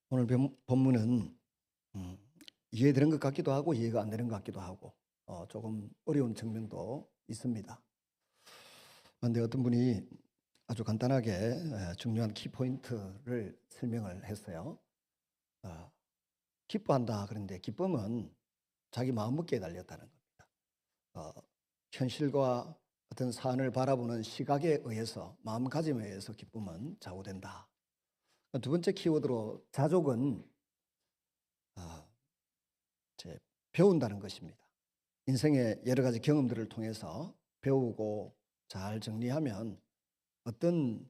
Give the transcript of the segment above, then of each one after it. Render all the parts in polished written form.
오늘 본문은 이해되는 것 같기도 하고 이해가 안 되는 것 같기도 하고 조금 어려운 측면도 있습니다. 그런데 어떤 분이 아주 간단하게 중요한 키포인트를 설명을 했어요. 기뻐한다 그런데 기쁨은 자기 마음먹기에 달렸다는 겁니다. 현실과 어떤 사안을 바라보는 시각에 의해서 마음가짐에 의해서 기쁨은 좌우된다. 두 번째 키워드로 자족은 배운다는 것입니다. 인생의 여러 가지 경험들을 통해서 배우고 잘 정리하면 어떤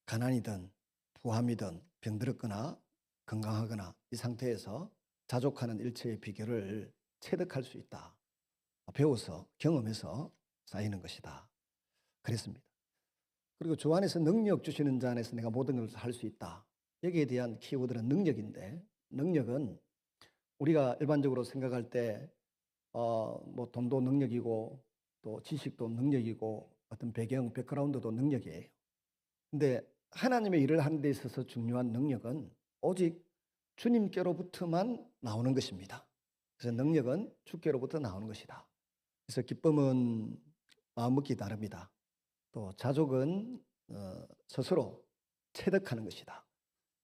가난이든 부함이든 병들었거나 건강하거나 이 상태에서 자족하는 일체의 비결을 체득할 수 있다. 배워서 경험해서 쌓이는 것이다. 그랬습니다. 그리고 주 안에서 능력 주시는 자 안에서 내가 모든 것을 할 수 있다. 여기에 대한 키워드는 능력인데, 능력은 우리가 일반적으로 생각할 때 뭐 돈도 능력이고 또 지식도 능력이고 어떤 배경, 백그라운드도 능력이에요. 근데 하나님의 일을 하는 데 있어서 중요한 능력은 오직 주님께로부터만 나오는 것입니다. 그래서 능력은 주께로부터 나오는 것이다. 그래서 기쁨은 마음먹기 다릅니다. 또 자족은 스스로 체득하는 것이다.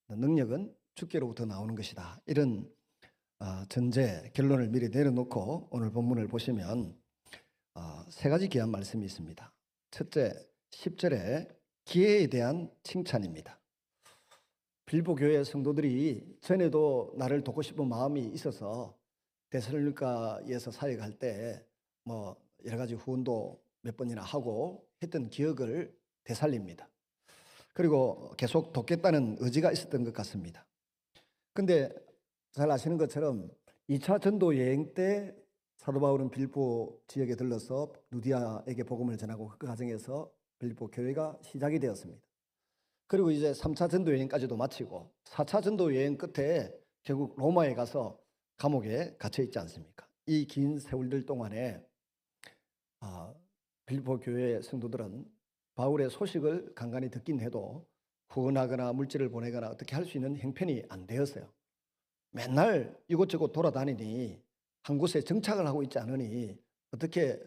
능력은 주께로부터 나오는 것이다. 이런 전제 결론을 미리 내려놓고 오늘 본문을 보시면 세 가지 귀한 말씀이 있습니다. 첫째, 10절에 기회에 대한 칭찬입니다. 빌보 교회 성도들이 전에도 나를 돕고 싶은 마음이 있어서 데살로니가에서 사역할 때 뭐 여러 가지 후원도 몇 번이나 하고 했던 기억을 되살립니다. 그리고 계속 돕겠다는 의지가 있었던 것 같습니다. 근데 잘 아시는 것처럼 2차 전도 여행 때 사도 바울은 빌보 지역에 들러서 루디아에게 복음을 전하고 그 과정에서 빌보 교회가 시작이 되었습니다. 그리고 이제 3차 전도 여행까지도 마치고 4차 전도 여행 끝에 결국 로마에 가서 감옥에 갇혀 있지 않습니까? 이 긴 세월들 동안에 빌보 교회 성도들은 바울의 소식을 간간히 듣긴 해도 후원하거나 물질을 보내거나 어떻게 할 수 있는 형편이 안 되었어요. 맨날 이곳저곳 돌아다니니 한 곳에 정착을 하고 있지 않으니 어떻게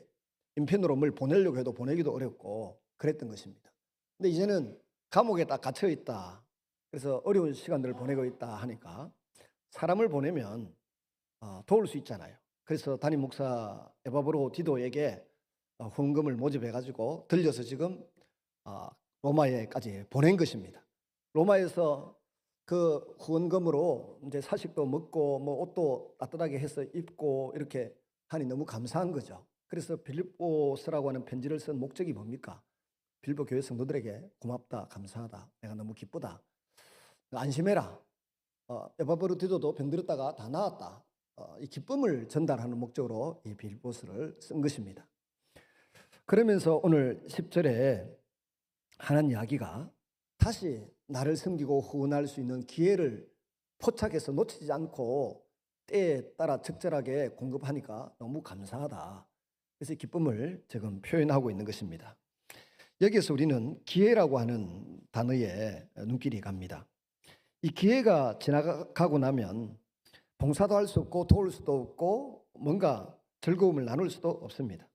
인편으로 뭘 보내려고 해도 보내기도 어렵고 그랬던 것입니다. 근데 이제는 감옥에 딱 갇혀 있다. 그래서 어려운 시간들을 보내고 있다 하니까 사람을 보내면 도울 수 있잖아요. 그래서 담임 목사 에바브로 디도에게 후원금을 모집해가지고 들려서 지금 로마에까지 보낸 것입니다. 로마에서 그 후원금으로 이제 사식도 먹고 뭐 옷도 따뜻하게 해서 입고 이렇게 하니 너무 감사한 거죠. 그래서 빌립보서라고 하는 편지를 쓴 목적이 뭡니까? 빌립보 교회 성도들에게 고맙다, 감사하다, 내가 너무 기쁘다, 안심해라. 에바브로 디도도 병들었다가 다 나았다. 이 기쁨을 전달하는 목적으로 이 빌립보서를 쓴 것입니다. 그러면서 오늘 10절에 하는 이야기가 다시 나를 섬기고 후원할 수 있는 기회를 포착해서 놓치지 않고 때에 따라 적절하게 공급하니까 너무 감사하다. 그래서 기쁨을 지금 표현하고 있는 것입니다. 여기에서 우리는 기회라고 하는 단어에 눈길이 갑니다. 이 기회가 지나가고 나면 봉사도 할 수 없고 도울 수도 없고 뭔가 즐거움을 나눌 수도 없습니다.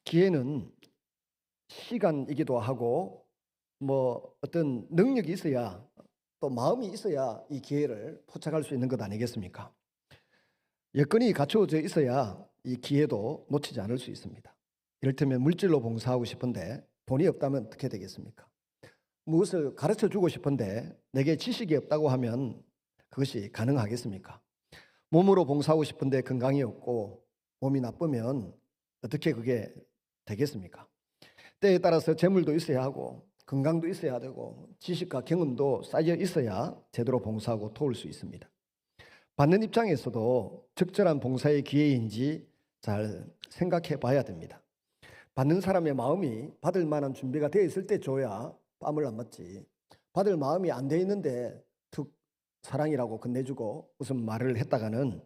기회는 시간이기도 하고 뭐 어떤 능력이 있어야 또 마음이 있어야 이 기회를 포착할 수 있는 것 아니겠습니까? 여건이 갖춰져 있어야 이 기회도 놓치지 않을 수 있습니다. 이를테면 물질로 봉사하고 싶은데 돈이 없다면 어떻게 되겠습니까? 무엇을 가르쳐 주고 싶은데 내게 지식이 없다고 하면 그것이 가능하겠습니까? 몸으로 봉사하고 싶은데 건강이 없고 몸이 나쁘면 어떻게 그게 되겠습니까? 때에 따라서 재물도 있어야 하고 건강도 있어야 되고 지식과 경험도 쌓여 있어야 제대로 봉사하고 도울 수 있습니다. 받는 입장에서도 적절한 봉사의 기회인지 잘 생각해 봐야 됩니다. 받는 사람의 마음이 받을 만한 준비가 되어 있을 때 줘야 뺨을 안 맞지. 받을 마음이 안 돼 있는데 툭 사랑이라고 건네주고 무슨 말을 했다가는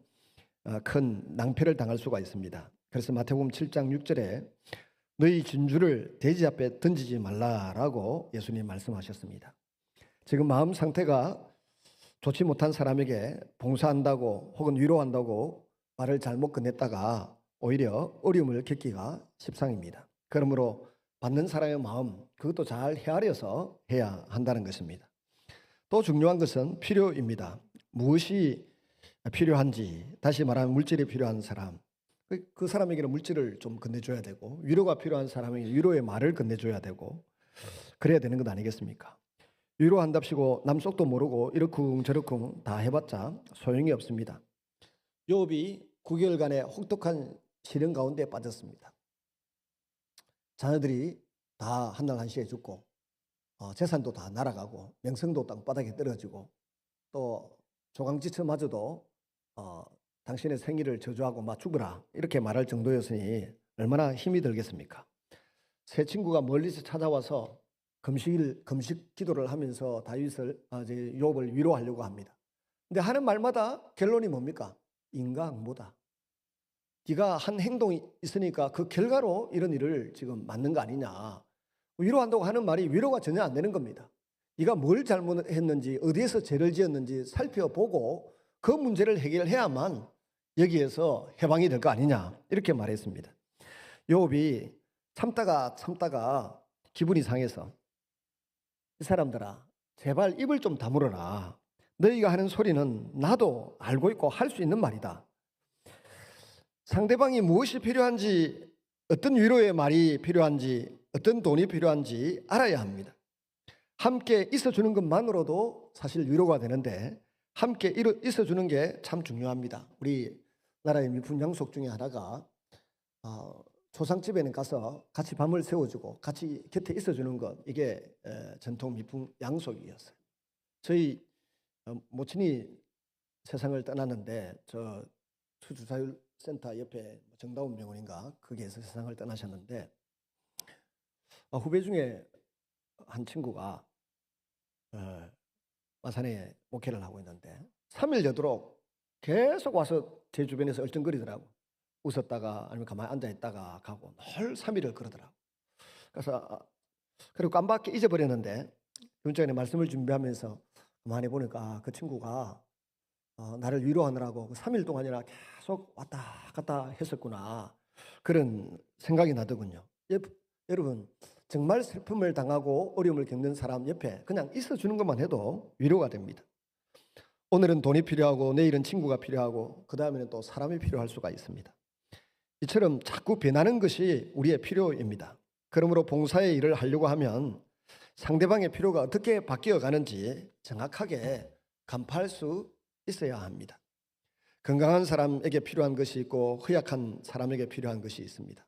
큰 낭패를 당할 수가 있습니다. 그래서 마태복음 7장 6절에 너희 진주를 돼지 앞에 던지지 말라라고 예수님 말씀하셨습니다. 지금 마음 상태가 좋지 못한 사람에게 봉사한다고 혹은 위로한다고 말을 잘못 건넸다가 오히려 어려움을 겪기가 십상입니다. 그러므로 받는 사람의 마음, 그것도 잘 헤아려서 해야 한다는 것입니다. 또 중요한 것은 필요입니다. 무엇이 필요한지, 다시 말하면 물질이 필요한 사람, 그 사람에게는 물질을 좀 건네줘야 되고, 위로가 필요한 사람에게 위로의 말을 건네줘야 되고, 그래야 되는 것 아니겠습니까? 위로한답시고 남 속도 모르고 이러쿵 저러쿵 다 해봤자 소용이 없습니다. 욥이 9개월간의 혹독한 시련 가운데 빠졌습니다. 자녀들이 다 한날 한시에 죽고, 재산도 다 날아가고, 명성도 땅바닥에 떨어지고, 또 조강지처마저도 당신의 생일을 저주하고 막 죽으라 이렇게 말할 정도였으니 얼마나 힘이 들겠습니까? 세 친구가 멀리서 찾아와서 금식 기도를 하면서 다윗을 욥을 위로하려고 합니다. 근데 하는 말마다 결론이 뭡니까? 인과응보다. 네가 한 행동이 있으니까 그 결과로 이런 일을 지금 맞는 거 아니냐. 위로한다고 하는 말이 위로가 전혀 안 되는 겁니다. 네가 뭘 잘못했는지 어디에서 죄를 지었는지 살펴보고 그 문제를 해결해야만 여기에서 해방이 될 거 아니냐 이렇게 말했습니다. 욥이 참다가 기분이 상해서 이 사람들아 제발 입을 좀 다물어라. 너희가 하는 소리는 나도 알고 있고 할 수 있는 말이다. 상대방이 무엇이 필요한지, 어떤 위로의 말이 필요한지, 어떤 돈이 필요한지 알아야 합니다. 함께 있어주는 것만으로도 사실 위로가 되는데 함께 있어주는 게 참 중요합니다. 우리 나라의 미풍 양속 중에 하나가 조상집에는 가서 같이 밤을 새워주고 같이 곁에 있어주는 것, 이게 전통 미풍 양속이었어요. 저희 모친이 세상을 떠났는데 저 수주사율센터 옆에 정다운 병원인가 거기에서 세상을 떠나셨는데 후배 중에 한 친구가 마산에 목회를 하고 있는데 3일 되도록 계속 와서 제 주변에서 얼쩡거리더라고. 웃었다가 아니면 가만히 앉아있다가 가고 늘 3일을 그러더라고. 그래서 그리고 깜빡이 잊어버렸는데 윤장에 말씀을 준비하면서 가만히 보니까 그 친구가 나를 위로하느라고 3일 동안이나 계속 왔다 갔다 했었구나, 그런 생각이 나더군요. 여러분, 정말 슬픔을 당하고 어려움을 겪는 사람 옆에 그냥 있어주는 것만 해도 위로가 됩니다. 오늘은 돈이 필요하고 내일은 친구가 필요하고 그 다음에는 또 사람이 필요할 수가 있습니다. 이처럼 자꾸 변하는 것이 우리의 필요입니다. 그러므로 봉사의 일을 하려고 하면 상대방의 필요가 어떻게 바뀌어 가는지 정확하게 간파할 수 있어야 합니다. 건강한 사람에게 필요한 것이 있고 허약한 사람에게 필요한 것이 있습니다.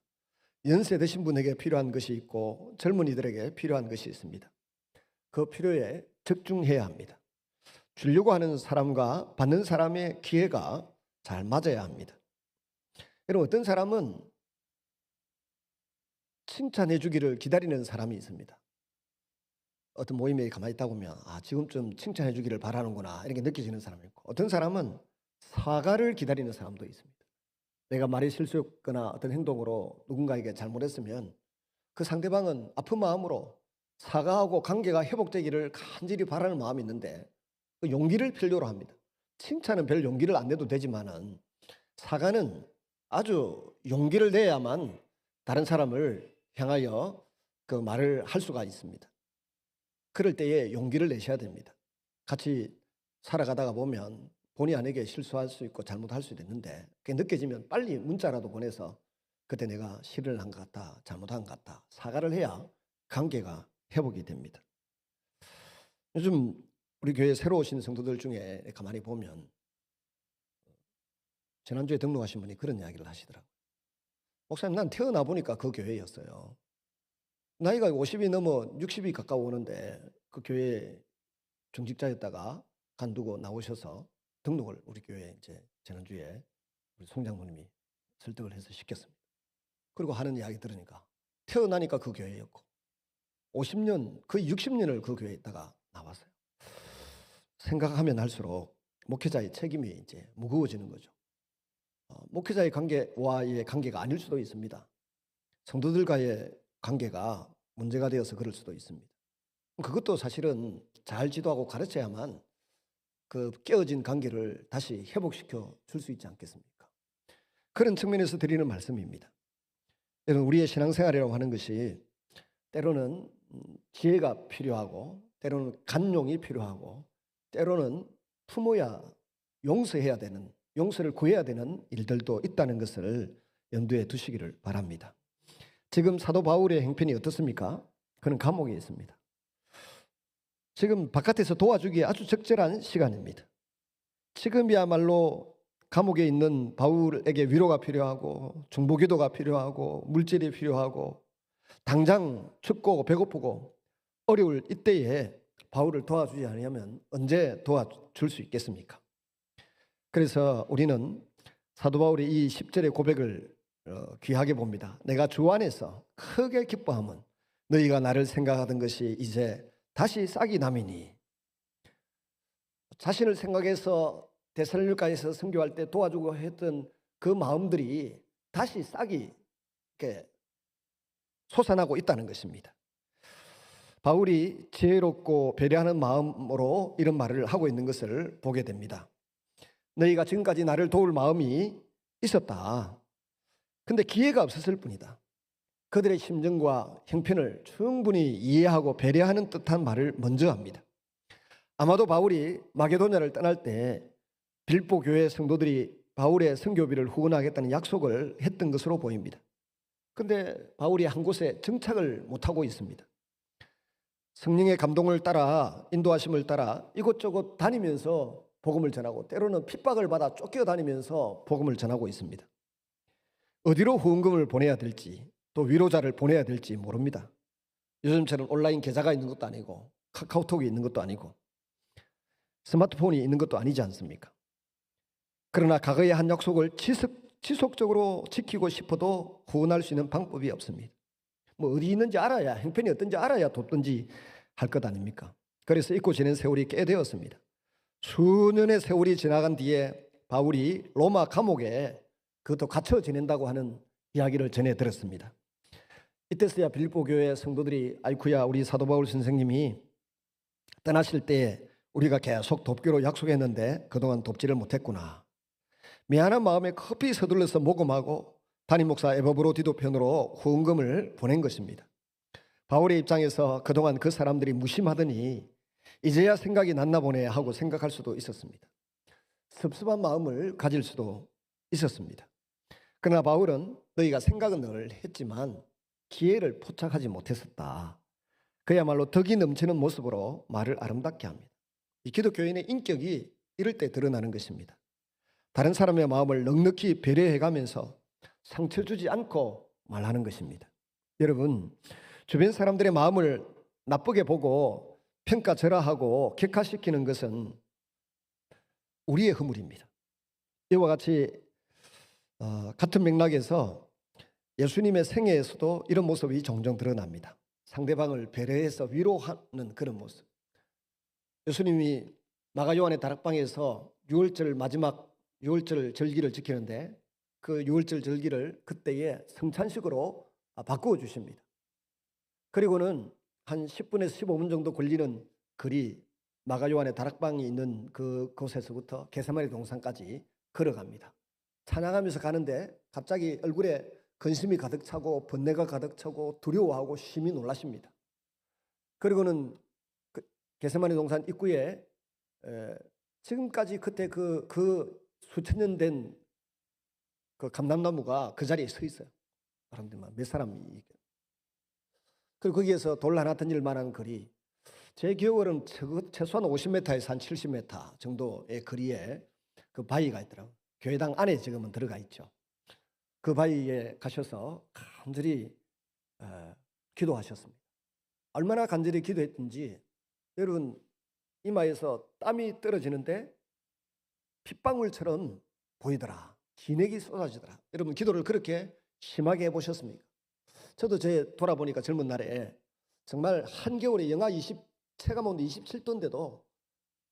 연세 드신 분에게 필요한 것이 있고 젊은이들에게 필요한 것이 있습니다. 그 필요에 적중해야 합니다. 주려고 하는 사람과 받는 사람의 기회가 잘 맞아야 합니다. 여러분, 어떤 사람은 칭찬해 주기를 기다리는 사람이 있습니다. 어떤 모임에 가만히 있다 보면 지금쯤 칭찬해 주기를 바라는구나 이렇게 느껴지는 사람이 있고, 어떤 사람은 사과를 기다리는 사람도 있습니다. 내가 말이 실수했거나 어떤 행동으로 누군가에게 잘못했으면 그 상대방은 아픈 마음으로 사과하고 관계가 회복되기를 간절히 바라는 마음이 있는데 그 용기를 필요로 합니다. 칭찬은 별 용기를 안 내도 되지만은 사과는 아주 용기를 내야만 다른 사람을 향하여 그 말을 할 수가 있습니다. 그럴 때에 용기를 내셔야 됩니다. 같이 살아가다가 보면 본의 아니게 실수할 수 있고 잘못할 수도 있는데 그게 느껴지면 빨리 문자라도 보내서 그때 내가 실언을 한 것 같다, 잘못한 것 같다, 사과를 해야 관계가 회복이 됩니다. 요즘 우리 교회 새로 오신 성도들 중에 가만히 보면 지난주에 등록하신 분이 그런 이야기를 하시더라고요. 목사님, 난 태어나 보니까 그 교회였어요. 나이가 50이 넘어 60이 가까워 오는데 그 교회 중직자였다가 간두고 나오셔서 등록을 우리 교회에 이제 지난주에 우리 송장모님이 설득을 해서 시켰습니다. 그리고 하는 이야기 들으니까 태어나니까 그 교회였고 50년, 거의 60년을 그 교회에 있다가 나왔어요. 생각하면 할수록 목회자의 책임이 이제 무거워지는 거죠. 목회자의 관계와의 관계가 아닐 수도 있습니다. 성도들과의 관계가 문제가 되어서 그럴 수도 있습니다. 그것도 사실은 잘 지도하고 가르쳐야만 그 깨어진 관계를 다시 회복시켜 줄 수 있지 않겠습니까? 그런 측면에서 드리는 말씀입니다. 여러분, 우리의 신앙생활이라고 하는 것이 때로는 지혜가 필요하고, 때로는 간용이 필요하고, 때로는 품어야 용서해야 되는, 용서를 구해야 되는 일들도 있다는 것을 염두에 두시기를 바랍니다. 지금 사도 바울의 형편이 어떻습니까? 그는 감옥에 있습니다. 지금 바깥에서 도와주기에 아주 적절한 시간입니다. 지금이야말로 감옥에 있는 바울에게 위로가 필요하고, 중보기도가 필요하고, 물질이 필요하고, 당장 춥고 배고프고 어려울 이때에 바울을 도와주지 않으면 언제 도와줄 수 있겠습니까? 그래서 우리는 사도 바울의 이 10절의 고백을 귀하게 봅니다. 내가 주 안에서 크게 기뻐함은 너희가 나를 생각하던 것이 이제 다시 싹이 남이니. 자신을 생각해서 데살로니가에서 선교할 때 도와주고 했던 그 마음들이 다시 싹이 이렇게 솟아나고 있다는 것입니다. 바울이 지혜롭고 배려하는 마음으로 이런 말을 하고 있는 것을 보게 됩니다. 너희가 지금까지 나를 도울 마음이 있었다. 근데 기회가 없었을 뿐이다. 그들의 심정과 형편을 충분히 이해하고 배려하는 듯한 말을 먼저 합니다. 아마도 바울이 마게도냐를 떠날 때 빌보 교회 성도들이 바울의 선교비를 후원하겠다는 약속을 했던 것으로 보입니다. 그런데 바울이 한 곳에 정착을 못하고 있습니다. 성령의 감동을 따라, 인도하심을 따라 이곳저곳 다니면서 복음을 전하고, 때로는 핍박을 받아 쫓겨다니면서 복음을 전하고 있습니다. 어디로 후원금을 보내야 될지, 또 위로자를 보내야 될지 모릅니다. 요즘처럼 온라인 계좌가 있는 것도 아니고, 카카오톡이 있는 것도 아니고, 스마트폰이 있는 것도 아니지 않습니까? 그러나 과거의 한 약속을 지속적으로 지키고 싶어도 후원할 수 있는 방법이 없습니다. 뭐 어디 있는지 알아야, 형편이 어떤지 알아야 돕든지 할 것 아닙니까? 그래서 잊고 지낸 세월이 꽤 되었습니다. 수년의 세월이 지나간 뒤에 바울이 로마 감옥에 그것도 갇혀 지낸다고 하는 이야기를 전해 들었습니다. 이때서야 빌립보 교회 성도들이 아이쿠야, 우리 사도 바울 선생님이 떠나실 때 우리가 계속 돕기로 약속했는데 그동안 돕지를 못했구나. 미안한 마음에 급히 서둘러서 모금하고 담임 목사 에바브로디도 편으로 후원금을 보낸 것입니다. 바울의 입장에서 그동안 그 사람들이 무심하더니 이제야 생각이 났나 보네 하고 생각할 수도 있었습니다. 섭섭한 마음을 가질 수도 있었습니다. 그러나 바울은 너희가 생각은 늘 했지만 기회를 포착하지 못했었다. 그야말로 덕이 넘치는 모습으로 말을 아름답게 합니다. 이 기독교인의 인격이 이럴 때 드러나는 것입니다. 다른 사람의 마음을 넉넉히 배려해가면서 상처 주지 않고 말하는 것입니다. 여러분, 주변 사람들의 마음을 나쁘게 보고 평가절하하고 격하시키는 것은 우리의 허물입니다. 이와 같이 같은 맥락에서 예수님의 생애에서도 이런 모습이 종종 드러납니다. 상대방을 배려해서 위로하는 그런 모습. 예수님이 마가 요한의 다락방에서 유월절 마지막 유월절 절기를 지키는데 그 유월절 절기를 그때의 성찬식으로 바꾸어 주십니다. 그리고는 한 10분에서 15분 정도 걸리는 거리, 마가 요한의 다락방이 있는 그곳에서부터 겟세마네 동산까지 걸어갑니다. 찬양하면서 가는데 갑자기 얼굴에 근심이 가득 차고 번뇌가 가득 차고 두려워하고 심히 놀라십니다. 그리고는 겟세마네 동산 입구에 지금까지 그때 그 수천 년 된 그 감람나무가 그 자리에 서 있어요. 사람들만 몇 사람이. 그리고 거기에서 돌 하나 던질 만한 거리, 제 기억으로는 최소한 50m에서 한 70m 정도의 거리에 그 바위가 있더라고요. 교회당 안에 지금은 들어가 있죠. 그 바위에 가셔서 간절히 기도하셨습니다. 얼마나 간절히 기도했든지 여러분 이마에서 땀이 떨어지는데 핏방울처럼 보이더라. 진액이 쏟아지더라. 여러분 기도를 그렇게 심하게 해보셨습니까? 저도 제 돌아보니까 젊은 날에 정말 한겨울에 영하 체감 온도 27도인데도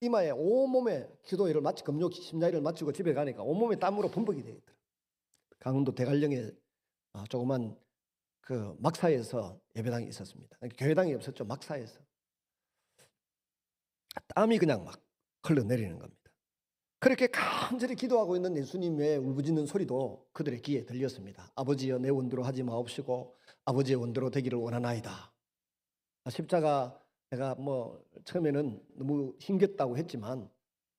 이마에 온몸에 기도회를 마치 금요 심야일을 마치고 집에 가니까 온몸에 땀으로 범벅이 되어 있더라. 강원도 대관령에 조그만 그 막사에서 예배당이 있었습니다. 교회당이 없었죠. 막사에서. 땀이 그냥 막 흘러내리는 겁니다. 그렇게 간절히 기도하고 있는 예수님의 울부짖는 소리도 그들의 귀에 들렸습니다. 아버지여 내 원대로 하지 마옵시고 아버지의 원대로 되기를 원하나이다. 십자가 내가 처음에는 너무 힘겹다고 했지만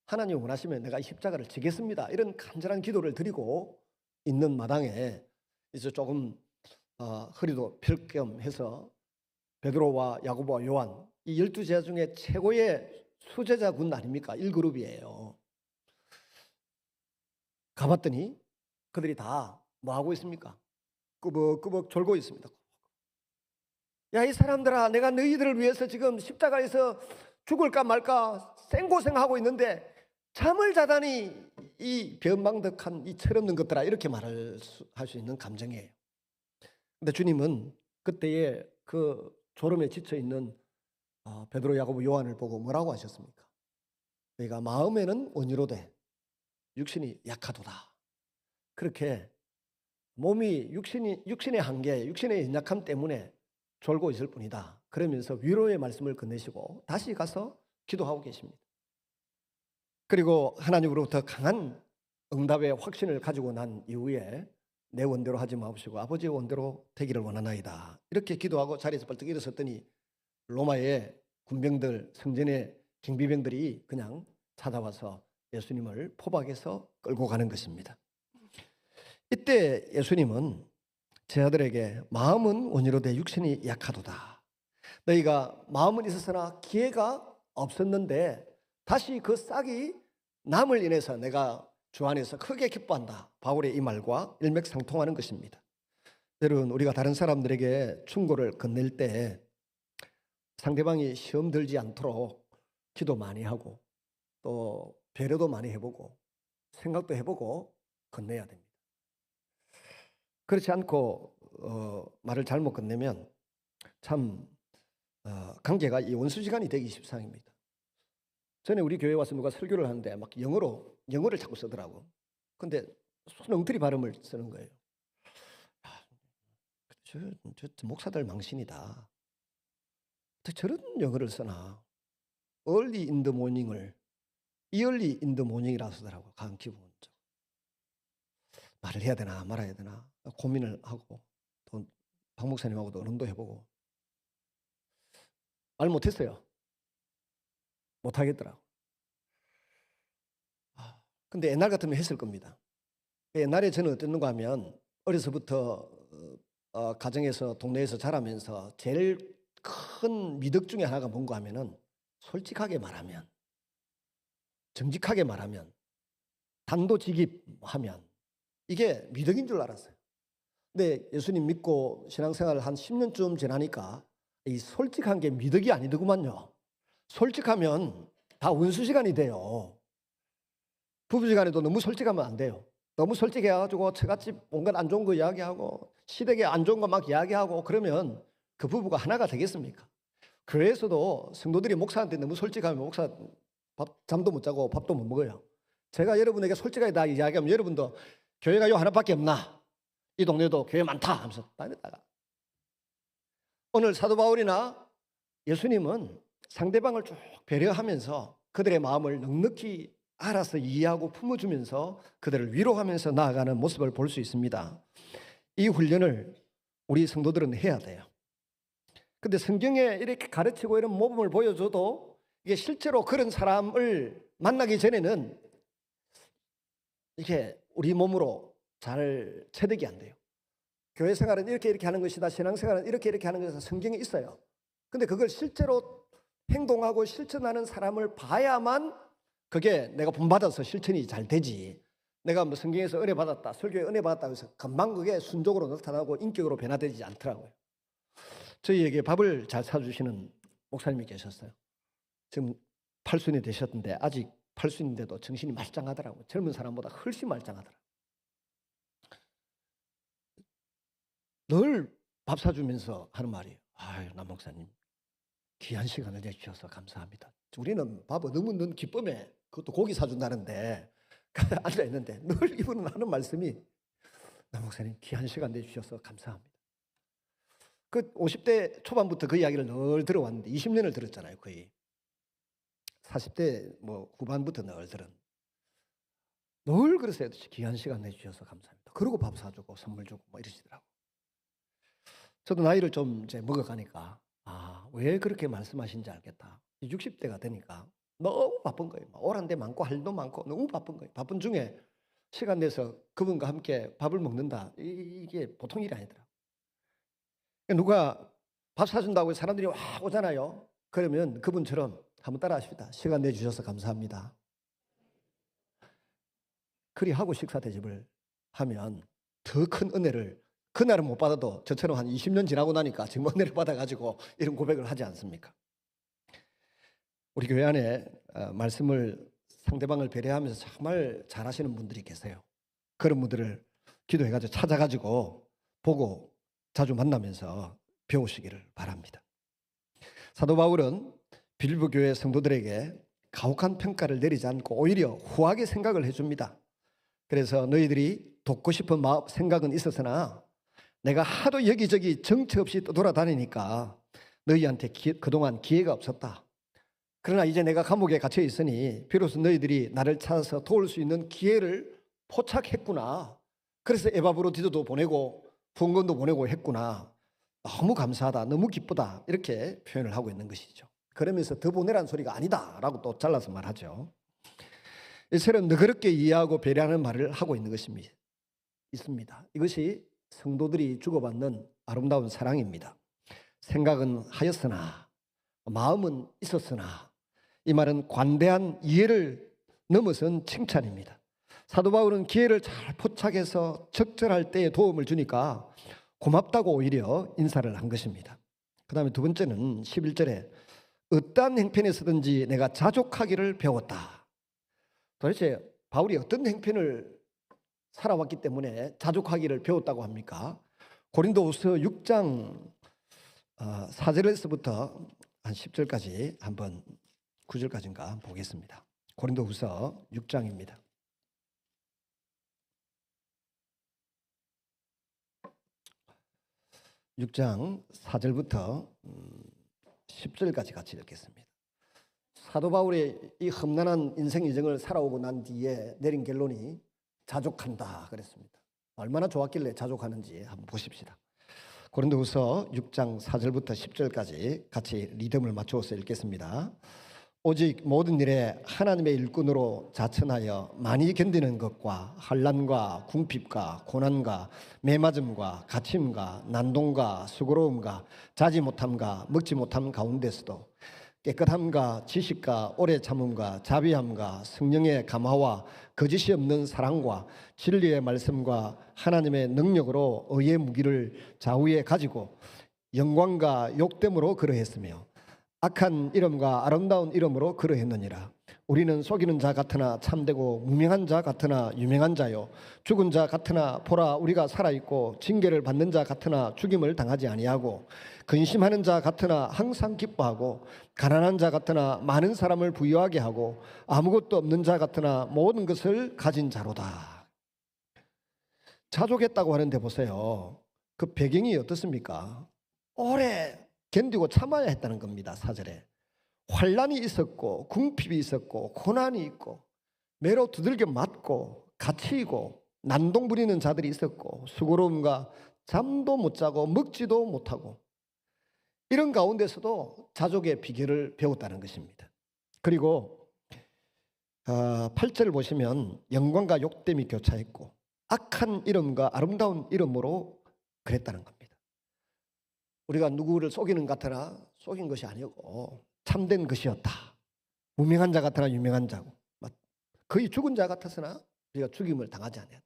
하나님 원하시면 내가 이 십자가를 지겠습니다. 이런 간절한 기도를 드리고 있는 마당에 이제 조금 허리도 펼 겸 해서 베드로와 야고보와 요한 이 12제자 중에 최고의 수제자군 아닙니까? 1그룹이에요. 가봤더니 그들이 다 뭐 하고 있습니까? 꾸벅꾸벅 졸고 있습니다. 야, 이 사람들아, 내가 너희들을 위해서 지금 십자가에서 죽을까 말까 생고생하고 있는데 잠을 자다니 이 변방덕한 이 철없는 것들아, 이렇게 할 수 있는 감정이에요. 근데 주님은 그때에 그 졸음에 지쳐 있는 베드로, 야고보, 요한을 보고 뭐라고 하셨습니까? 너희가 마음에는 온유로되 육신이 약하도다. 그렇게 몸이 육신의 한계, 육신의 연약함 때문에 졸고 있을 뿐이다. 그러면서 위로의 말씀을 건네시고 다시 가서 기도하고 계십니다. 그리고 하나님으로부터 강한 응답의 확신을 가지고 난 이후에 내 원대로 하지 마옵시고 아버지의 원대로 되기를 원하나이다. 이렇게 기도하고 자리에서 벌떡 일어섰더니 로마의 군병들, 성전의 경비병들이 그냥 찾아와서 예수님을 포박해서 끌고 가는 것입니다. 이때 예수님은 제자들에게 마음은 온유로되 육신이 약하도다. 너희가 마음은 있었으나 기회가 없었는데 다시 그 싹이 남을 인해서 내가 주 안에서 크게 기뻐한다. 바울의 이 말과 일맥상통하는 것입니다. 여러분, 우리가 다른 사람들에게 충고를 건넬 때 상대방이 시험 들지 않도록 기도 많이 하고 또 배려도 많이 해보고 생각도 해보고 건네야 됩니다. 그렇지 않고 말을 잘못 건네면 참 관계가 이 원수지간이 되기 십상입니다. 전에 우리 교회 와서 누가 설교를 하는데 막 영어를 자꾸 쓰더라고. 근데 손 엉터리 발음을 쓰는 거예요. 저 목사들 망신이다. 저런 영어를 쓰나. Early in the morning을 Early in the morning이라 쓰더라고. 강 기분. 말을 해야 되나 말아야 되나 고민을 하고 또 박 목사님하고도 의논도 해보고 말 못했어요. 못하겠더라고. 근데 옛날 같으면 했을 겁니다. 옛날에 저는 어땠는가 하면 어려서부터 가정에서 동네에서 자라면서 제일 큰 미덕 중에 하나가 뭔가 하면은 솔직하게 말하면, 정직하게 말하면, 단도직입하면 이게 미덕인 줄 알았어요. 근데 예수님 믿고 신앙생활 한 10년쯤 지나니까 이 솔직한 게 미덕이 아니더구만요. 솔직하면 다 원수시간이 돼요. 부부지간에도 너무 솔직하면 안 돼요. 너무 솔직해가지고 처갓집 온갖 안 좋은 거 이야기하고 시댁에 안 좋은 거 막 이야기하고 그러면 그 부부가 하나가 되겠습니까? 교회에서도 성도들이 목사한테 너무 솔직하면 목사 잠도 못 자고 밥도 못 먹어요. 제가 여러분에게 솔직하게 다 이야기하면 여러분도 교회가 요 하나밖에 없나? 이 동네도 교회 많다 하면서 다녔다가 오늘 사도 바울이나 예수님은 상대방을 쭉 배려하면서 그들의 마음을 넉넉히 알아서 이해하고 품어주면서 그들을 위로하면서 나아가는 모습을 볼 수 있습니다. 이 훈련을 우리 성도들은 해야 돼요. 근데 성경에 이렇게 가르치고 이런 모범을 보여줘도 이게 실제로 그런 사람을 만나기 전에는 이렇게 우리 몸으로 잘 체득이 안 돼요. 교회 생활은 이렇게 하는 것이다. 신앙생활은 이렇게 하는 것이다. 성경에 있어요. 근데 그걸 실제로 행동하고 실천하는 사람을 봐야만 그게 내가 본받아서 실천이 잘 되지. 내가 뭐 성경에서 은혜 받았다, 설교에 은혜 받았다 해서 금방 그게 순종으로 나타나고 인격으로 변화되지 않더라고요. 저희에게 밥을 잘 사주시는 목사님이 계셨어요. 지금 80이 되셨는데 아직 80인데도 정신이 말짱하더라고요. 젊은 사람보다 훨씬 말짱하더라고요. 늘 밥 사주면서 하는 말이에요. 아유, 남 목사님 귀한 시간을 내주셔서 감사합니다. 우리는 밥을 너무 넣은 기쁨에 그것도 고기 사준다는데 앉아있는데 늘 이분은 하는 말씀이 남 목사님 귀한 시간 내주셔서 감사합니다. 그 50대 초반부터 그 이야기를 늘 들어왔는데 20년을 들었잖아요. 거의 40대 뭐 후반부터 너희들은 늘 그러세요. 귀한 시간 내주셔서 감사합니다. 그러고 밥 사주고 선물 주고 뭐 이러시더라고. 저도 나이를 좀 이제 먹어가니까 왜 그렇게 말씀하신지 알겠다. 60대가 되니까 너무 바쁜 거예요. 오란 데 많고 할 일도 많고 너무 바쁜 거예요. 바쁜 중에 시간 내서 그분과 함께 밥을 먹는다. 이게 보통 일이 아니더라. 누가 밥 사준다고 사람들이 와 오잖아요. 그러면 그분처럼 한번 따라 하십니다. 시간 내주셔서 감사합니다. 그리 하고 식사 대접을 하면 더 큰 은혜를 그날은 못 받아도 저처럼 한 20년 지나고 나니까 정말 은혜를 받아가지고 이런 고백을 하지 않습니까? 우리 교회 안에 말씀을 상대방을 배려하면서 정말 잘하시는 분들이 계세요. 그런 분들을 기도해가지고 찾아가지고 보고 자주 만나면서 배우시기를 바랍니다. 사도 바울은 빌립보 교회 성도들에게 가혹한 평가를 내리지 않고 오히려 후하게 생각을 해줍니다. 그래서 너희들이 돕고 싶은 생각은 있었으나 내가 하도 여기저기 정처 없이 떠돌아다니니까 너희한테 그동안 기회가 없었다. 그러나 이제 내가 감옥에 갇혀 있으니 비로소 너희들이 나를 찾아서 도울 수 있는 기회를 포착했구나. 그래서 에바브로디도도 보내고 부흥건도 보내고 했구나. 너무 감사하다. 너무 기쁘다. 이렇게 표현을 하고 있는 것이죠. 그러면서 더 보내라는 소리가 아니다라고 또 잘라서 말하죠. 이처럼 너그럽게 이해하고 배려하는 말을 하고 있는 것입니다. 있습니다. 이것이 성도들이 주고받는 아름다운 사랑입니다. 생각은 하였으나 마음은 있었으나 이 말은 관대한 이해를 넘어선 칭찬입니다. 사도 바울은 기회를 잘 포착해서 적절할 때에 도움을 주니까 고맙다고 오히려 인사를 한 것입니다. 그 다음에 두 번째는 11절에 어떠한 행편에서든지 내가 자족하기를 배웠다. 도대체 바울이 어떤 행편을 살아왔기 때문에 자족하기를 배웠다고 합니까? 고린도후서 6장 4절에서부터 한 10절까지 한번 9절까지인가 보겠습니다. 고린도후서 6장입니다. 6장 4절부터 10절까지 같이 읽겠습니다. 사도 바울의 이 험난한 인생 여정을 살아오고 난 뒤에 내린 결론이 자족한다 그랬습니다. 얼마나 좋았길래 자족하는지 한번 보십시다. 고린도후서 6장 4절부터 10절까지 같이 리듬을 맞추어서 읽겠습니다. 오직 모든 일에 하나님의 일꾼으로 자천하여 많이 견디는 것과 환난과 궁핍과 고난과 매맞음과 갇힘과 난동과 수고로움과 자지 못함과 먹지 못함 가운데서도 깨끗함과 지식과 오래 참음과 자비함과 성령의 감화와 거짓이 없는 사랑과 진리의 말씀과 하나님의 능력으로 의의 무기를 좌우에 가지고 영광과 욕됨으로 그러했으며 악한 이름과 아름다운 이름으로 그러했느니라. 우리는 속이는 자 같으나 참되고 무명한 자 같으나 유명한 자요 죽은 자 같으나 보라 우리가 살아있고 징계를 받는 자 같으나 죽임을 당하지 아니하고 근심하는 자 같으나 항상 기뻐하고 가난한 자 같으나 많은 사람을 부유하게 하고 아무것도 없는 자 같으나 모든 것을 가진 자로다. 자족했다고 하는데 보세요. 그 배경이 어떻습니까? 오래 견디고 참아야 했다는 겁니다. 4절에 환난이 있었고 궁핍이 있었고 고난이 있고 매로 두들겨 맞고 갇히고 난동 부리는 자들이 있었고 수고로움과 잠도 못 자고 먹지도 못하고 이런 가운데서도 자족의 비결을 배웠다는 것입니다. 그리고 8절을 보시면 영광과 욕됨이 교차했고 악한 이름과 아름다운 이름으로 그랬다는 겁니다. 우리가 누구를 속이는 것 같으나 속인 것이 아니고 참된 것이었다. 무명한 자 같으나 유명한 자고 거의 죽은 자 같았으나 우리가 죽임을 당하지 않았다.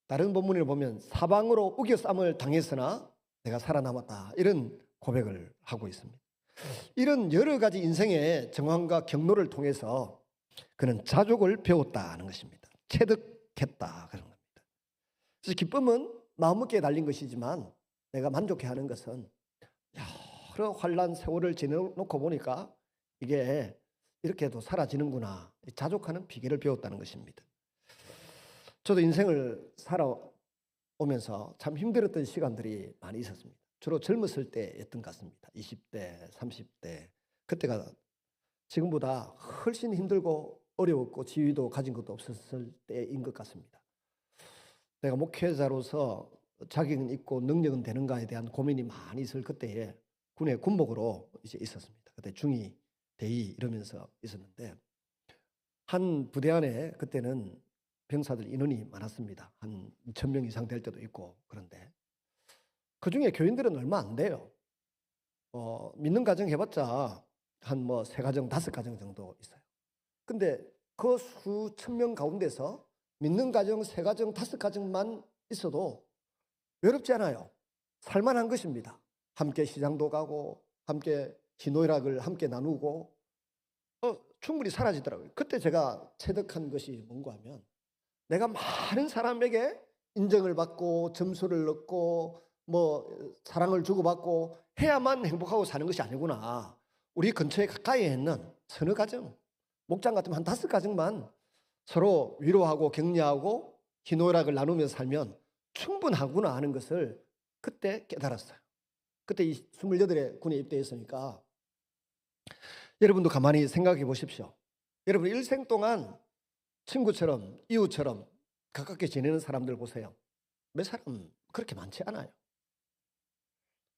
다른 본문을 보면 사방으로 우겨쌈을 당했으나 내가 살아남았다. 이런 고백을 하고 있습니다. 이런 여러 가지 인생의 정황과 경로를 통해서 그는 자족을 배웠다는 것입니다. 체득했다 그런 겁니다. 그래서 기쁨은 마음먹기에 달린 것이지만 내가 만족해하는 것은 여러 환난 세월을 지내놓고 보니까 이게 이렇게도 사라지는구나. 자족하는 비결을 배웠다는 것입니다. 저도 인생을 살아오면서 참 힘들었던 시간들이 많이 있었습니다. 주로 젊었을 때였던 것 같습니다. 20대, 30대 그때가 지금보다 훨씬 힘들고 어려웠고 지위도 가진 것도 없었을 때인 것 같습니다. 내가 목회자로서 자격은 있고 능력은 되는가에 대한 고민이 많이 있을 그때에 군의 군복으로 이제 있었습니다. 그때 중위, 대위 이러면서 있었는데 한 부대 안에 그때는 병사들 인원이 많았습니다. 한 2,000명 이상 될 때도 있고. 그런데 그중에 교인들은 얼마 안 돼요. 믿는 가정 해봤자 한 뭐 3가정, 5가정 정도 있어요. 근데 그 수천 명 가운데서 믿는 가정 3가정, 5가정만 있어도 외롭지 않아요. 살만한 것입니다. 함께 시장도 가고 함께 희노애락을 함께 나누고 충분히 사라지더라고요. 그때 제가 체득한 것이 뭔가 하면 내가 많은 사람에게 인정을 받고 점수를 얻고 뭐 사랑을 주고받고 해야만 행복하고 사는 것이 아니구나. 우리 근처에 가까이에 있는 서너 가정, 목장 같으면 한 5가정만 서로 위로하고 격려하고 희노애락을 나누면서 살면 충분하구나 하는 것을 그때 깨달았어요. 그때 28에 군에 입대했으니까 여러분도 가만히 생각해 보십시오. 여러분 일생 동안 친구처럼 이웃처럼 가깝게 지내는 사람들 보세요. 몇 사람 그렇게 많지 않아요.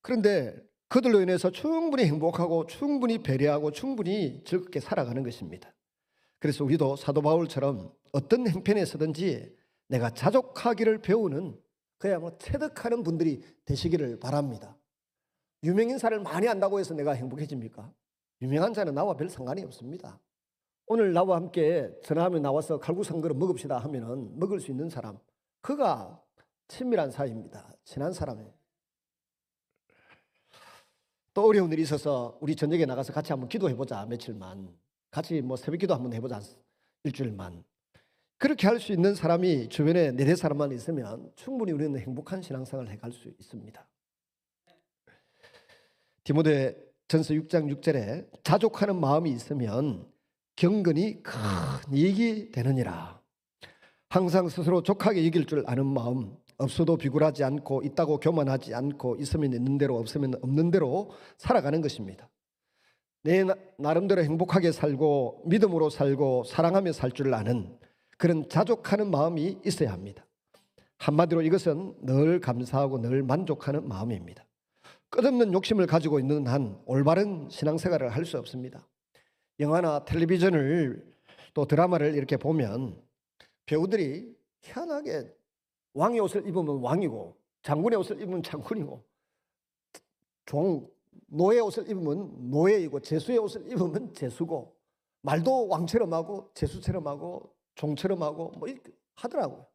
그런데 그들로 인해서 충분히 행복하고 충분히 배려하고 충분히 즐겁게 살아가는 것입니다. 그래서 우리도 사도 바울처럼 어떤 형편에 서든지 내가 자족하기를 배우는 그야말로 체득하는 분들이 되시기를 바랍니다. 유명인사를 많이 한다고 해서 내가 행복해집니까? 유명한 자는 나와 별 상관이 없습니다. 오늘 나와 함께 전화하면 나와서 칼국수 한 그릇 먹읍시다 하면은 먹을 수 있는 사람, 그가 친밀한 사이입니다. 친한 사람이에요. 또 어려운 일이 있어서 우리 저녁에 나가서 같이 한번 기도해보자. 며칠만 같이 뭐 새벽기도 한번 해보자. 일주일만. 그렇게 할 수 있는 사람이 주변에 4-5사람만 있으면 충분히 우리는 행복한 신앙생활을 해갈 수 있습니다. 디모데전서 6장 6절에 자족하는 마음이 있으면 경건이 큰 이익이 되느니라. 항상 스스로 족하게 이길 줄 아는 마음, 없어도 비굴하지 않고 있다고 교만하지 않고 있으면 있는 대로 없으면 없는 대로 살아가는 것입니다. 내 나름대로 행복하게 살고 믿음으로 살고 사랑하며 살 줄 아는 그런 자족하는 마음이 있어야 합니다. 한마디로 이것은 늘 감사하고 늘 만족하는 마음입니다. 끝없는 욕심을 가지고 있는 한 올바른 신앙생활을 할 수 없습니다. 영화나 텔레비전을 또 드라마를 이렇게 보면 배우들이 희한하게 왕의 옷을 입으면 왕이고 장군의 옷을 입으면 장군이고 노예의 옷을 입으면 노예이고 제수의 옷을 입으면 제수고 말도 왕처럼 하고 제수처럼 하고 종처럼 하고 뭐 이렇게 하더라고요.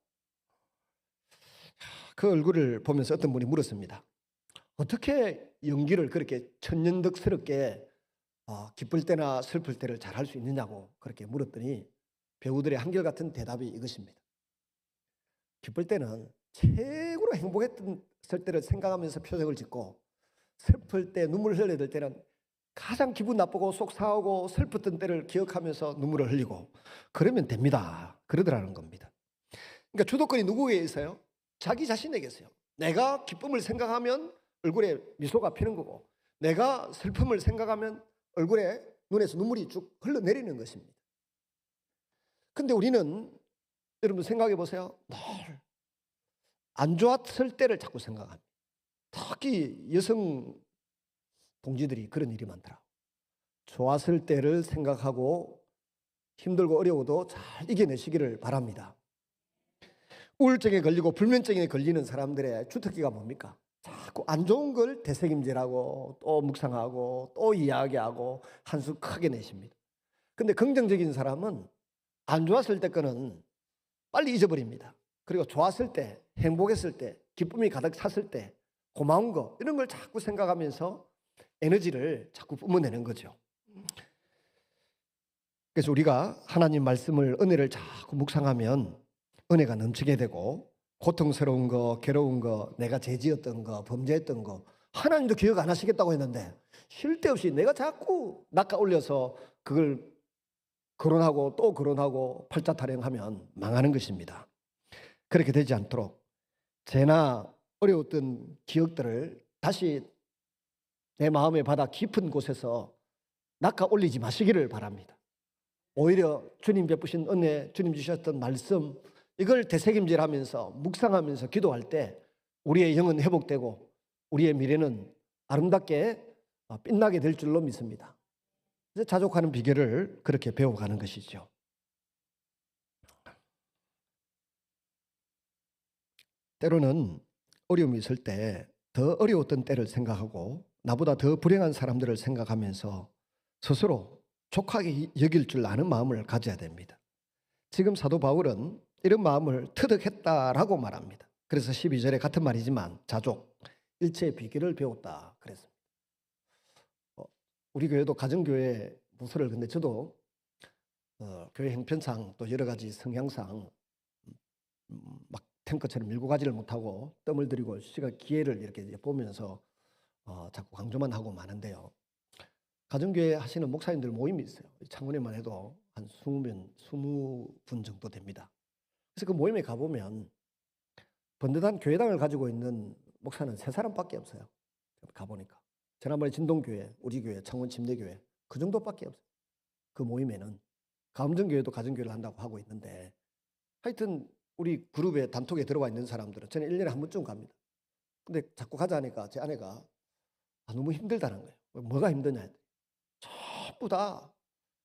그 얼굴을 보면서 어떤 분이 물었습니다. 어떻게 연기를 그렇게 천연덕스럽게 기쁠 때나 슬플 때를 잘 할 수 있느냐고 그렇게 물었더니 배우들의 한결같은 대답이 이것입니다. 기쁠 때는 최고로 행복했을 때를 생각하면서 표정을 짓고 슬플 때 눈물을 흘려야 될 때는 가장 기분 나쁘고 속 상하고 슬펐던 때를 기억하면서 눈물을 흘리고 그러면 됩니다. 그러더라는 겁니다. 그러니까 주도권이 누구에게 있어요? 자기 자신에게 있어요. 내가 기쁨을 생각하면 얼굴에 미소가 피는 거고 내가 슬픔을 생각하면 얼굴에 눈에서 눈물이 쭉 흘러내리는 것입니다. 근데 우리는 여러분 생각해 보세요. 늘 안 좋았을 때를 자꾸 생각합니다. 특히 여성 동지들이 그런 일이 많더라고요. 좋았을 때를 생각하고 힘들고 어려워도 잘 이겨내시기를 바랍니다. 우울증에 걸리고 불면증에 걸리는 사람들의 주특기가 뭡니까? 자꾸 안 좋은 걸 되새김질하고 또 묵상하고 또 이야기하고 한숨 크게 내십니다. 근데 긍정적인 사람은 안 좋았을 때 거는 빨리 잊어버립니다. 그리고 좋았을 때, 행복했을 때, 기쁨이 가득 찼을 때 고마운 거 이런 걸 자꾸 생각하면서 에너지를 자꾸 뿜어내는 거죠. 그래서 우리가 하나님 말씀을 은혜를 자꾸 묵상하면 은혜가 넘치게 되고 고통스러운 거, 괴로운 거, 내가 죄지었던 거, 범죄했던 거 하나님도 기억 안 하시겠다고 했는데 쉴 데 없이 내가 자꾸 낚아 올려서 그걸 거론하고 또 거론하고 팔자 타령하면 망하는 것입니다. 그렇게 되지 않도록 죄나 어려웠던 기억들을 다시 내 마음의 바다 깊은 곳에서 낚아 올리지 마시기를 바랍니다. 오히려 주님 베푸신 은혜, 주님 주셨던 말씀, 이걸 되새김질하면서 묵상하면서 기도할 때 우리의 영은 회복되고 우리의 미래는 아름답게 빛나게 될 줄로 믿습니다. 그래서 자족하는 비결을 그렇게 배워가는 것이죠. 때로는 어려움이 있을 때 더 어려웠던 때를 생각하고 나보다 더 불행한 사람들을 생각하면서 스스로 족하게 여길 줄 아는 마음을 가져야 됩니다. 지금 사도 바울은 이런 마음을 터득했다라고 말합니다. 그래서 12절에 같은 말이지만 자족, 일체의 비결을 배웠다 그랬습니다. 우리 교회도 가정교회 부서를 근데 저도 교회 형편상 또 여러 가지 성향상 막 탱커처럼 밀고 가지를 못하고 뜸을 들이고 시간 기회를 이렇게 보면서 자꾸 강조만 하고 마는데요. 가정교회 하시는 목사님들 모임이 있어요. 창원에만 해도 한 20분 정도 됩니다. 그래서 그 모임에 가보면 번듯한 교회당을 가지고 있는 목사는 3사람밖에 없어요. 가보니까 지난번에 진동교회, 우리 교회, 창원 침례교회 그 정도밖에 없어요. 그 모임에는 가음정교회도 가정교회를 한다고 하고 있는데 하여튼 우리 그룹에 단톡에 들어와 있는 사람들은 저는 1년에 한 번쯤 갑니다. 근데 자꾸 가자 하니까 제 아내가 너무 힘들다는 거예요. 뭐가 힘드냐 했더니 전부 다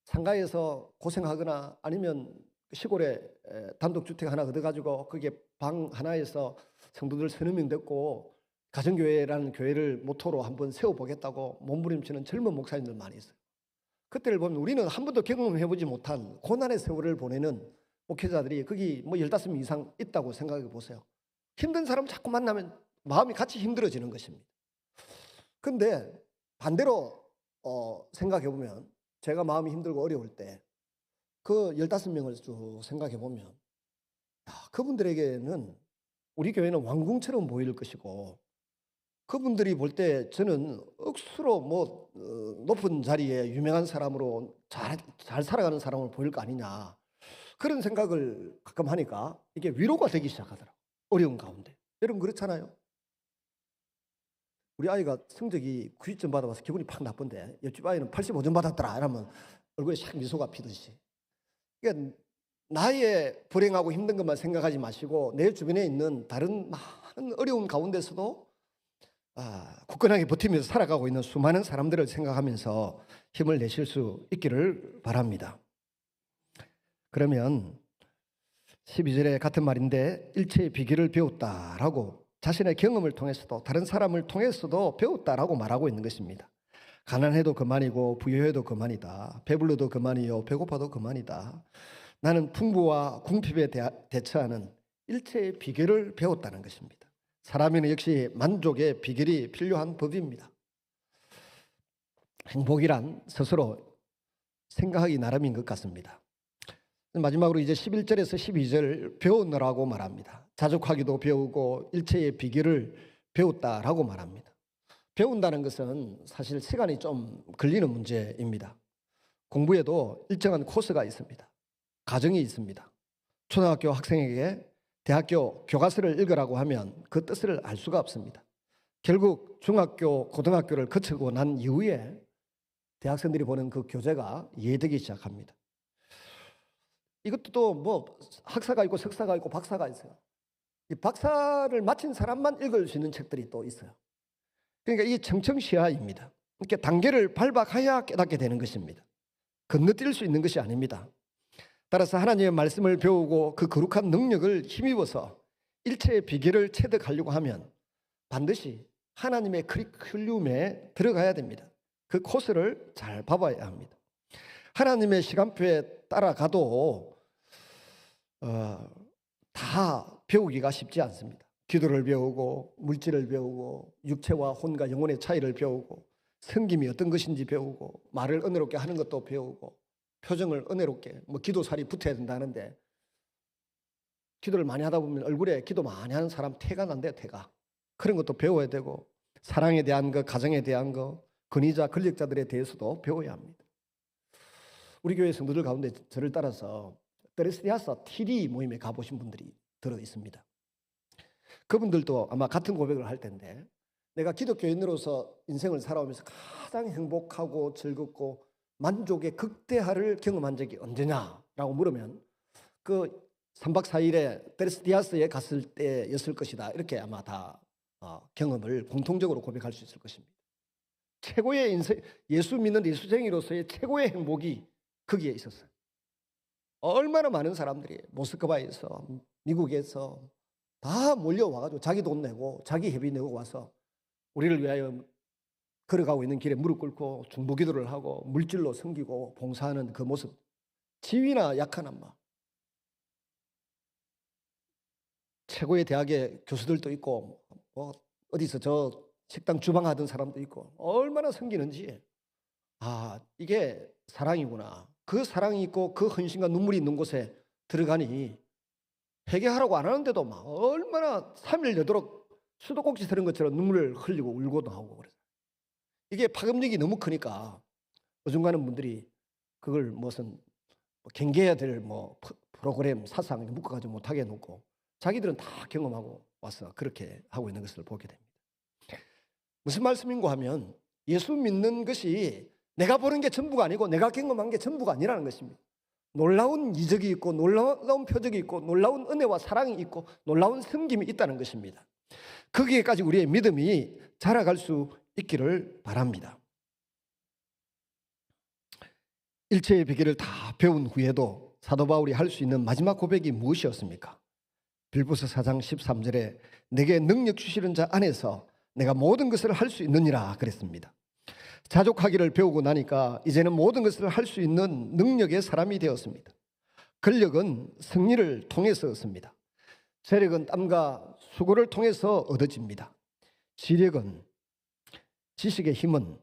상가에서 고생하거나 아니면 시골에 단독주택 하나 얻어가지고 거기에 방 하나에서 성도들 3-4명 됐고 가정교회라는 교회를 모토로 한번 세워보겠다고 몸부림치는 젊은 목사님들 많이 있어요. 그때를 보면 우리는 한 번도 경험해보지 못한 고난의 세월을 보내는 목회자들이 거기 15명 이상 있다고 생각해 보세요. 힘든 사람 자꾸 만나면 마음이 같이 힘들어지는 것입니다. 그런데 반대로 생각해 보면 제가 마음이 힘들고 어려울 때 그 15명을 쭉 생각해 보면 그분들에게는 우리 교회는 왕궁처럼 보일 것이고 그분들이 볼 때 저는 억수로 높은 자리에 유명한 사람으로 잘 살아가는 사람을 보일 거 아니냐 그런 생각을 가끔 하니까 이게 위로가 되기 시작하더라고요. 어려운 가운데. 여러분 그렇잖아요. 우리 아이가 성적이 90점 받아봐서 기분이 팍 나쁜데 옆집 아이는 85점 받았더라 이러면 얼굴에 샥 미소가 피듯이. 그러니까 나의 불행하고 힘든 것만 생각하지 마시고 내 주변에 있는 다른 많은 어려운 가운데서도 굳건하게 버티면서 살아가고 있는 수많은 사람들을 생각하면서 힘을 내실 수 있기를 바랍니다. 그러면 12절에 같은 말인데 일체의 비결을 배웠다라고 자신의 경험을 통해서도 다른 사람을 통해서도 배웠다라고 말하고 있는 것입니다. 가난해도 그만이고 부유해도 그만이다. 배불러도 그만이요 배고파도 그만이다. 나는 풍부와 궁핍에 대처하는 일체의 비결을 배웠다는 것입니다. 사람에는 역시 만족의 비결이 필요한 법입니다. 행복이란 스스로 생각하기 나름인 것 같습니다. 마지막으로 이제 11절에서 12절 배우느라고 말합니다. 자족하기도 배우고 일체의 비결을 배웠다라고 말합니다. 배운다는 것은 사실 시간이 좀 걸리는 문제입니다. 공부에도 일정한 코스가 있습니다. 과정이 있습니다. 초등학교 학생에게 대학교 교과서를 읽으라고 하면 그 뜻을 알 수가 없습니다. 결국 중학교, 고등학교를 거치고 난 이후에 대학생들이 보는 그 교재가 이해되기 시작합니다. 이것도 또 학사가 있고 석사가 있고 박사가 있어요. 이 박사를 마친 사람만 읽을 수 있는 책들이 또 있어요. 그러니까 이게 청청시야입니다. 이렇게 단계를 밟아가야 깨닫게 되는 것입니다. 건너뛸 수 있는 것이 아닙니다. 따라서 하나님의 말씀을 배우고 그 거룩한 능력을 힘입어서 일체의 비결을 체득하려고 하면 반드시 하나님의 커리큘럼에 들어가야 됩니다. 그 코스를 잘 밟아야 합니다. 하나님의 시간표에 따라가도 다 배우기가 쉽지 않습니다. 기도를 배우고 물질을 배우고 육체와 혼과 영혼의 차이를 배우고 섬김이 어떤 것인지 배우고 말을 은혜롭게 하는 것도 배우고 표정을 은혜롭게 기도살이 붙어야 된다는데 기도를 많이 하다 보면 얼굴에 기도 많이 하는 사람 태가 난대요. 태가. 그런 것도 배워야 되고 사랑에 대한 것, 가정에 대한 것, 권위자, 권력자들에 대해서도 배워야 합니다. 우리 교회 성도들 가운데 저를 따라서 테레스리아사 TD 모임에 가보신 분들이 들어 있습니다. 그분들도 아마 같은 고백을 할 텐데 내가 기독교인으로서 인생을 살아오면서 가장 행복하고 즐겁고 만족의 극대화를 경험한 적이 언제냐라고 물으면 그 3박 4일에 데레스디아스에 갔을 때였을 것이다. 이렇게 아마 다 경험을 공통적으로 고백할 수 있을 것입니다. 최고의 인생, 예수 믿는 예수쟁이로서의 최고의 행복이 거기에 있었어요. 얼마나 많은 사람들이 모스크바에서 미국에서 다 몰려와가지고 자기 돈 내고 자기 회비 내고 와서 우리를 위하여 걸어가고 있는 길에 무릎 꿇고 중보기도를 하고 물질로 섬기고 봉사하는 그 모습, 지위나 약한 한마, 최고의 대학의 교수들도 있고 어디서 저 식당 주방하던 사람도 있고 얼마나 섬기는지, 이게 사랑이구나. 그 사랑이 있고 그 헌신과 눈물이 있는 곳에 들어가니 회개하라고 안 하는데도 막 얼마나 3일 내도록 수도꼭지 서는 것처럼 눈물을 흘리고 울고 나오고 그래서 이게 파급력이 너무 크니까 어중간한 분들이 그걸 무슨 경계해야 될 프로그램 사상 묶어가지고 못하게 해놓고 자기들은 다 경험하고 와서 그렇게 하고 있는 것을 보게 됩니다. 무슨 말씀인가 하면 예수 믿는 것이 내가 보는 게 전부가 아니고 내가 경험한 게 전부가 아니라는 것입니다. 놀라운 이적이 있고 놀라운 표적이 있고 놀라운 은혜와 사랑이 있고 놀라운 섬김이 있다는 것입니다. 거기에까지 우리의 믿음이 자라갈 수 있기를 바랍니다. 일체의 비결을 다 배운 후에도 사도 바울이 할 수 있는 마지막 고백이 무엇이었습니까? 빌보서 4장 13절에 내게 능력 주시는 자 안에서 내가 모든 것을 할 수 있느니라 그랬습니다. 자족하기를 배우고 나니까 이제는 모든 것을 할 수 있는 능력의 사람이 되었습니다. 권력은 승리를 통해서 얻습니다. 재력은 땀과 수고를 통해서 얻어집니다. 지력은, 지식의 힘은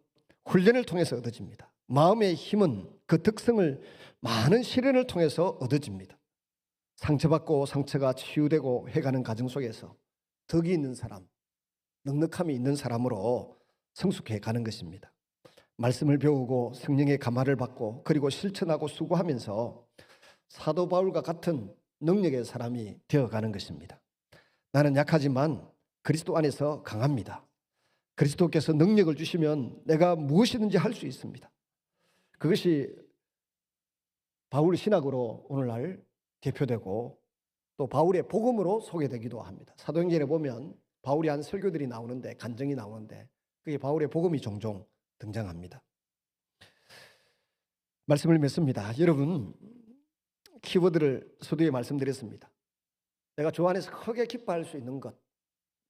훈련을 통해서 얻어집니다. 마음의 힘은 그 특성을 많은 시련을 통해서 얻어집니다. 상처받고 상처가 치유되고 해가는 과정 속에서 덕이 있는 사람, 넉넉함이 있는 사람으로 성숙해 가는 것입니다. 말씀을 배우고 성령의 감화를 받고 그리고 실천하고 수고하면서 사도 바울과 같은 능력의 사람이 되어가는 것입니다. 나는 약하지만 그리스도 안에서 강합니다. 그리스도께서 능력을 주시면 내가 무엇이든지 할 수 있습니다. 그것이 바울 신학으로 오늘날 대표되고 또 바울의 복음으로 소개되기도 합니다. 사도행전에 보면 바울이 한 설교들이 나오는데, 간증이 나오는데 그게 바울의 복음이 종종 등장합니다. 말씀을 맺습니다. 여러분, 키워드를 서두에 말씀드렸습니다. 내가 주 안에서 크게 기뻐할 수 있는 것,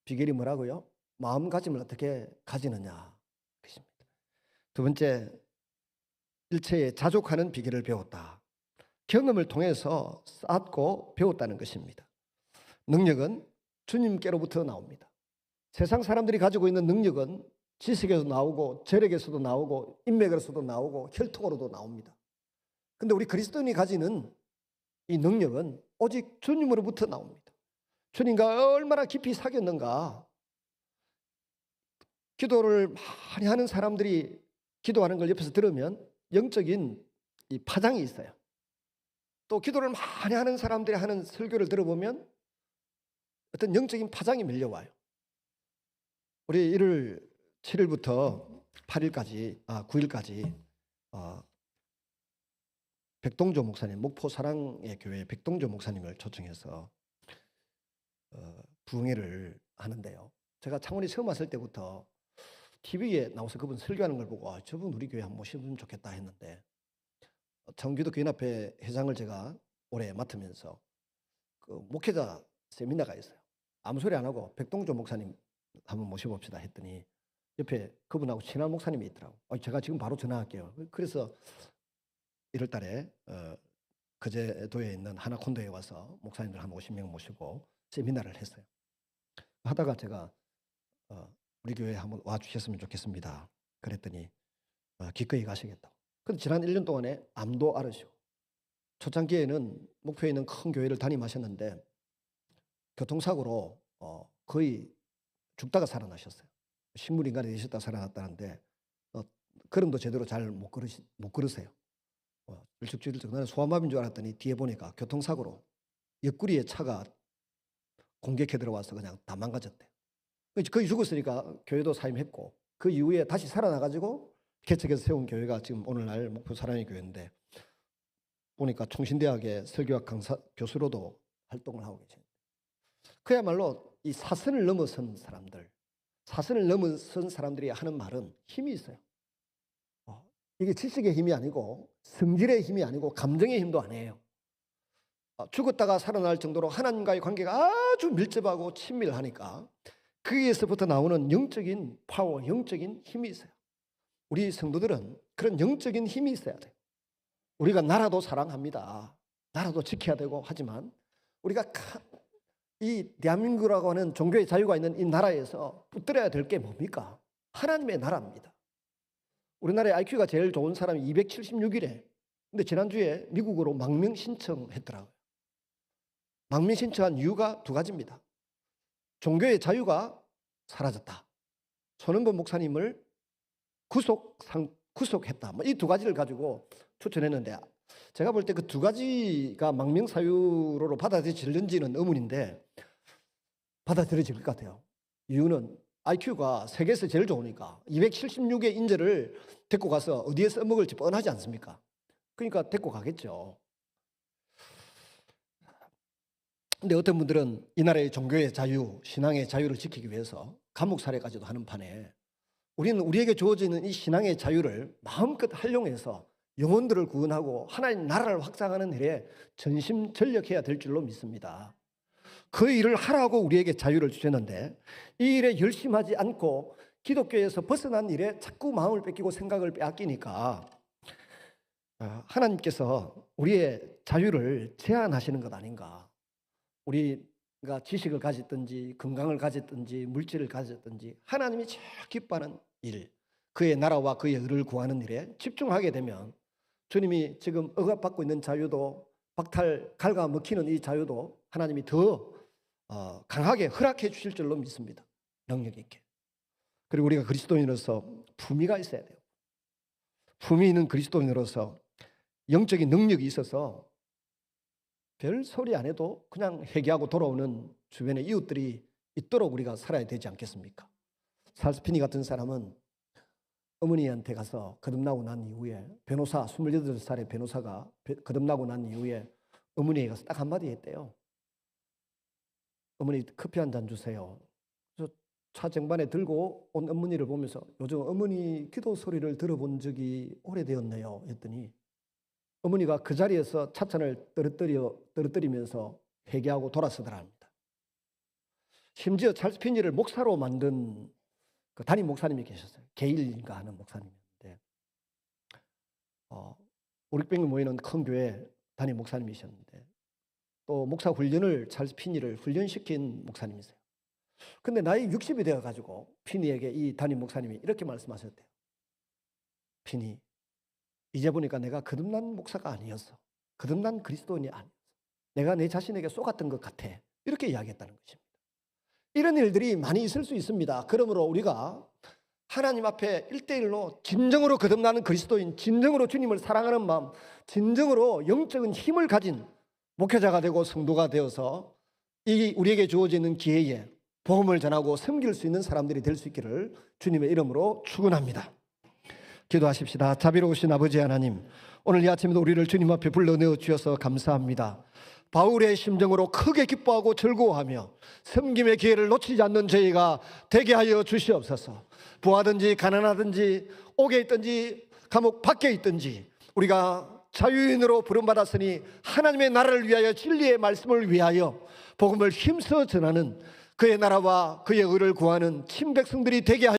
비결이 뭐라고요? 마음가짐을 어떻게 가지느냐 것입니다. 두 번째, 일체에 자족하는 비결을 배웠다. 경험을 통해서 쌓고 배웠다는 것입니다. 능력은 주님께로부터 나옵니다. 세상 사람들이 가지고 있는 능력은 지식에서 나오고 재력에서도 나오고 인맥에서도 나오고 혈통으로도 나옵니다. 그런데 우리 그리스도인이 가지는 이 능력은 오직 주님으로부터 나옵니다. 주님과 얼마나 깊이 사귀었는가. 기도를 많이 하는 사람들이 기도하는 걸 옆에서 들으면 영적인 이 파장이 있어요. 또 기도를 많이 하는 사람들이 하는 설교를 들어보면 어떤 영적인 파장이 밀려와요. 우리 1월 7일부터 9일까지 백동조 목사님, 목포 사랑의 교회 백동조 목사님을 초청해서 부흥회를 하는데요. 제가 창원에 처음 왔을 때부터 TV에 나와서 그분 설교하는 걸 보고 저분 우리 교회 한번 모시면 좋겠다 했는데, 창원기독교연합회 회장을 제가 올해 맡으면서 그 목회자 세미나가 있어요. 아무 소리 안 하고 백동조 목사님 한번 모셔봅시다 했더니 옆에 그분하고 친한 목사님이 있더라고. 제가 지금 바로 전화할게요. 그래서 1월 달에 거제도에 있는 하나콘도에 와서 목사님들 한 50명 모시고 세미나를 했어요. 하다가 제가 우리 교회에 한번 와주셨으면 좋겠습니다. 그랬더니 기꺼이 가시겠다고. 근데 지난 1년 동안에 암도 앓으시고 초창기에는 목포에 있는 큰 교회를 담임하셨는데 교통사고로 거의 죽다가 살아나셨어요. 식물인간이 되셨다 살아났다는데 걸음도 제대로 잘 못 걸으세요. 일찍 나는 소아마비인 줄 알았더니 뒤에 보니까 교통사고로 옆구리에 차가 공격해 들어와서 그냥 다 망가졌대요. 거의 죽었으니까 교회도 사임했고 그 이후에 다시 살아나가지고 개척해서 세운 교회가 지금 오늘날 목표 사랑의 교회인데, 보니까 총신대학의 설교학 강사 교수로도 활동을 하고 계십니다. 그야말로 이 사선을 넘어선 사람들, 사선을 넘어선 사람들이 하는 말은 힘이 있어요. 이게 지식의 힘이 아니고 성질의 힘이 아니고 감정의 힘도 아니에요. 죽었다가 살아날 정도로 하나님과의 관계가 아주 밀접하고 친밀하니까 거기에서부터 나오는 영적인 파워, 영적인 힘이 있어요. 우리 성도들은 그런 영적인 힘이 있어야 돼요. 우리가 나라도 사랑합니다. 나라도 지켜야 되고 하지만 우리가 이 대한민국이라고 하는 종교의 자유가 있는 이 나라에서 붙들어야 될 게 뭡니까? 하나님의 나라입니다. 우리나라의 IQ가 제일 좋은 사람이 276이래. 근데 지난주에 미국으로 망명 신청했더라고요. 망명 신청한 이유가 두 가지입니다. 종교의 자유가 사라졌다. 손은범 목사님을 구속했다. 이 두 가지를 가지고 추천했는데, 제가 볼 때 그 두 가지가 망명 사유로 받아들여질는지는 의문인데 받아들여질 것 같아요. 이유는 IQ가 세계에서 제일 좋으니까 276의 인재를 데리고 가서 어디에 써먹을지 뻔하지 않습니까? 그러니까 데리고 가겠죠. 근데 어떤 분들은 이 나라의 종교의 자유, 신앙의 자유를 지키기 위해서 감옥 살해까지도 하는 판에, 우리는 우리에게 주어지는 이 신앙의 자유를 마음껏 활용해서 영혼들을 구원하고 하나님 나라를 확장하는 일에 전심전력해야 될 줄로 믿습니다. 그 일을 하라고 우리에게 자유를 주셨는데 이 일에 열심하지 않고 기독교에서 벗어난 일에 자꾸 마음을 뺏기고 생각을 빼앗기니까 하나님께서 우리의 자유를 제한하시는 것 아닌가. 우리가 지식을 가졌든지 건강을 가졌든지 물질을 가졌든지 하나님이 제일 기뻐하는 일, 그의 나라와 그의 의를 구하는 일에 집중하게 되면 주님이 지금 억압받고 있는 자유도, 박탈 갉아먹히는 이 자유도 하나님이 더 강하게 허락해 주실 줄로 믿습니다. 능력 있게. 그리고 우리가 그리스도인으로서 품위가 있어야 돼요. 품위 있는 그리스도인으로서 영적인 능력이 있어서 별 소리 안 해도 그냥 회개하고 돌아오는 주변의 이웃들이 있도록 우리가 살아야 되지 않겠습니까? 살스피니 같은 사람은 어머니한테 가서 거듭나고 난 이후에, 변호사 28살의 변호사가 거듭나고 난 이후에 어머니에 가서 딱 한마디 했대요. 어머니 커피 한 잔 주세요. 그래서 차 쟁반에 들고 온 어머니를 보면서 요즘 어머니 기도 소리를 들어본 적이 오래되었네요 했더니 어머니가 그 자리에서 차찬을 떨어뜨리면서 회개하고 돌아서더라 합니다. 심지어 찰스 피니를 목사로 만든 그 담임 목사님이 계셨어요. 게일인가 하는 목사님인데 500명 모이는 큰 교회 담임 목사님이셨는데 또 목사 훈련을 찰스 피니를 훈련시킨 목사님이세요. 근데 나이 60이 되어가지고 피니에게 이 담임 목사님이 이렇게 말씀하셨대요. 피니, 이제 보니까 내가 거듭난 목사가 아니었어. 거듭난 그리스도인이 아니었어. 내가 내 자신에게 쏘갔던 것 같아. 이렇게 이야기했다는 것입니다. 이런 일들이 많이 있을 수 있습니다. 그러므로 우리가 하나님 앞에 1대1로 진정으로 거듭나는 그리스도인, 진정으로 주님을 사랑하는 마음, 진정으로 영적인 힘을 가진 목회자가 되고 성도가 되어서 이 우리에게 주어지는 기회에 복음을 전하고 섬길 수 있는 사람들이 될 수 있기를 주님의 이름으로 축원합니다. 기도하십시다. 자비로우신 아버지 하나님, 오늘 이 아침에도 우리를 주님 앞에 불러내어 주셔서 감사합니다. 바울의 심정으로 크게 기뻐하고 즐거워하며 섬김의 기회를 놓치지 않는 저희가 되게 하여 주시옵소서. 부하든지 가난하든지 옥에 있든지 감옥 밖에 있든지 우리가 자유인으로 부름받았으니 하나님의 나라를 위하여, 진리의 말씀을 위하여 복음을 힘써 전하는 그의 나라와 그의 의를 구하는 친백성들이 되게 하여